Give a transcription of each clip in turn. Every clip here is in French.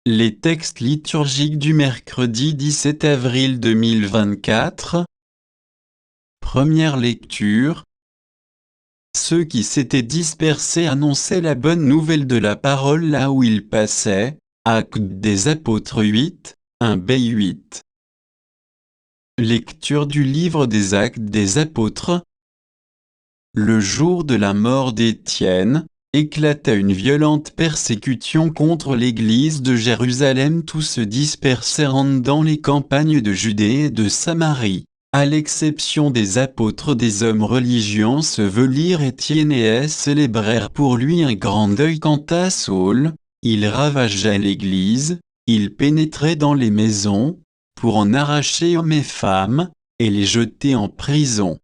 Les textes liturgiques du mercredi 17 avril 2024. Première lecture. Ceux qui s'étaient dispersés annonçaient la bonne nouvelle de la parole là où ils passaient. Actes des Apôtres 8, 1b8. Lecture du livre des Actes des Apôtres. Le jour de la mort d'Étienne, éclata une violente persécution contre l'église de Jérusalem. Tous se dispersèrent dans les campagnes de Judée et de Samarie. À l'exception des apôtres, des hommes religieux ensevelirent Étienne et célébrèrent pour lui un grand deuil. Quant à Saul, il ravagea l'église, il pénétrait dans les maisons, pour en arracher hommes et femmes, et les jeter en prison.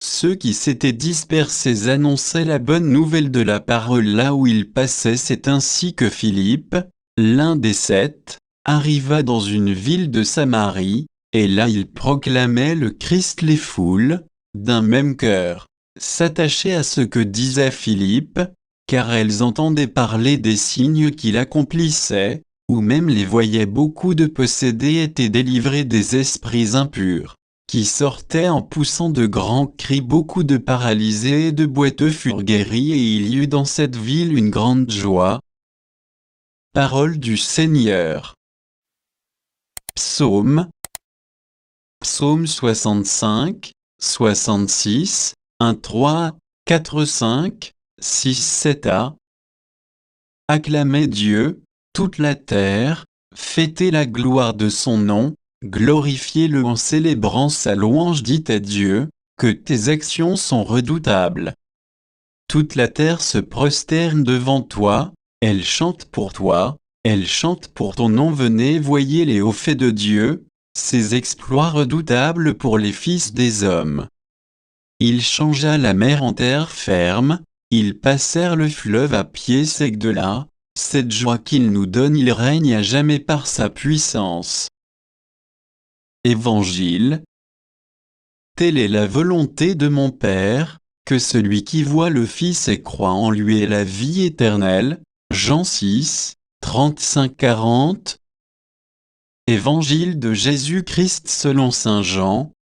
Ceux qui s'étaient dispersés annonçaient la bonne nouvelle de la parole là où ils passaient. C'est ainsi que Philippe, l'un des 7, arriva dans une ville de Samarie, et là il proclamait le Christ. Les foules, d'un même cœur, s'attachaient à ce que disait Philippe, car elles entendaient parler des signes qu'il accomplissait, ou même les voyaient. Beaucoup de possédés étaient délivrés des esprits impurs, qui sortaient en poussant de grands cris. Beaucoup de paralysés et de boiteux furent guéris, et il y eut dans cette ville une grande joie. Parole du Seigneur. Psaume. Psaume 65, 66, 1, 3, 4, 5, 6, 7a. Acclamez Dieu, toute la terre, fêtez la gloire de son nom, glorifiez-le en célébrant sa louange. Dites à Dieu, que tes actions sont redoutables. Toute la terre se prosterne devant toi, elle chante pour toi, elle chante pour ton nom. Venez, voyez les hauts faits de Dieu, ses exploits redoutables pour les fils des hommes. Il changea la mer en terre ferme, ils passèrent le fleuve à pied sec. De là, cette joie qu'il nous donne, il règne à jamais par sa puissance. Évangile. Telle est la volonté de mon Père, que celui qui voit le Fils et croit en lui ait la vie éternelle. Jean 6, 35-40. Évangile de Jésus-Christ selon saint Jean.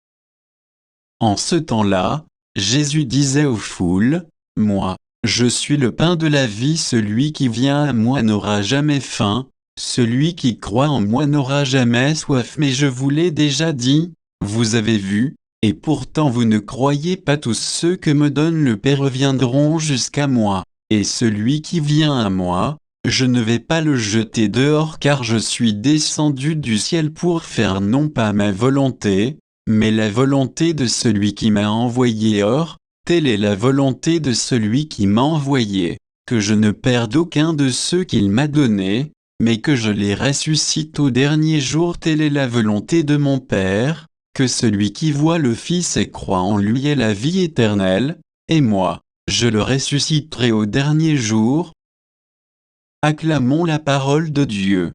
En ce temps-là, Jésus disait aux foules, « Moi, je suis le pain de la vie. Celui qui vient à moi n'aura jamais faim, celui qui croit en moi n'aura jamais soif. Mais je vous l'ai déjà dit, vous avez vu, et pourtant vous ne croyez pas. Tous ceux que me donne le Père reviendront jusqu'à moi, et celui qui vient à moi, je ne vais pas le jeter dehors, car je suis descendu du ciel pour faire non pas ma volonté, mais la volonté de celui qui m'a envoyé. Or, telle est la volonté de celui qui m'a envoyé, que je ne perde aucun de ceux qu'il m'a donnés, mais que je les ressuscite au dernier jour. Telle est la volonté de mon Père, que celui qui voit le Fils et croit en lui ait la vie éternelle, et moi, je le ressusciterai au dernier jour. Acclamons la parole de Dieu.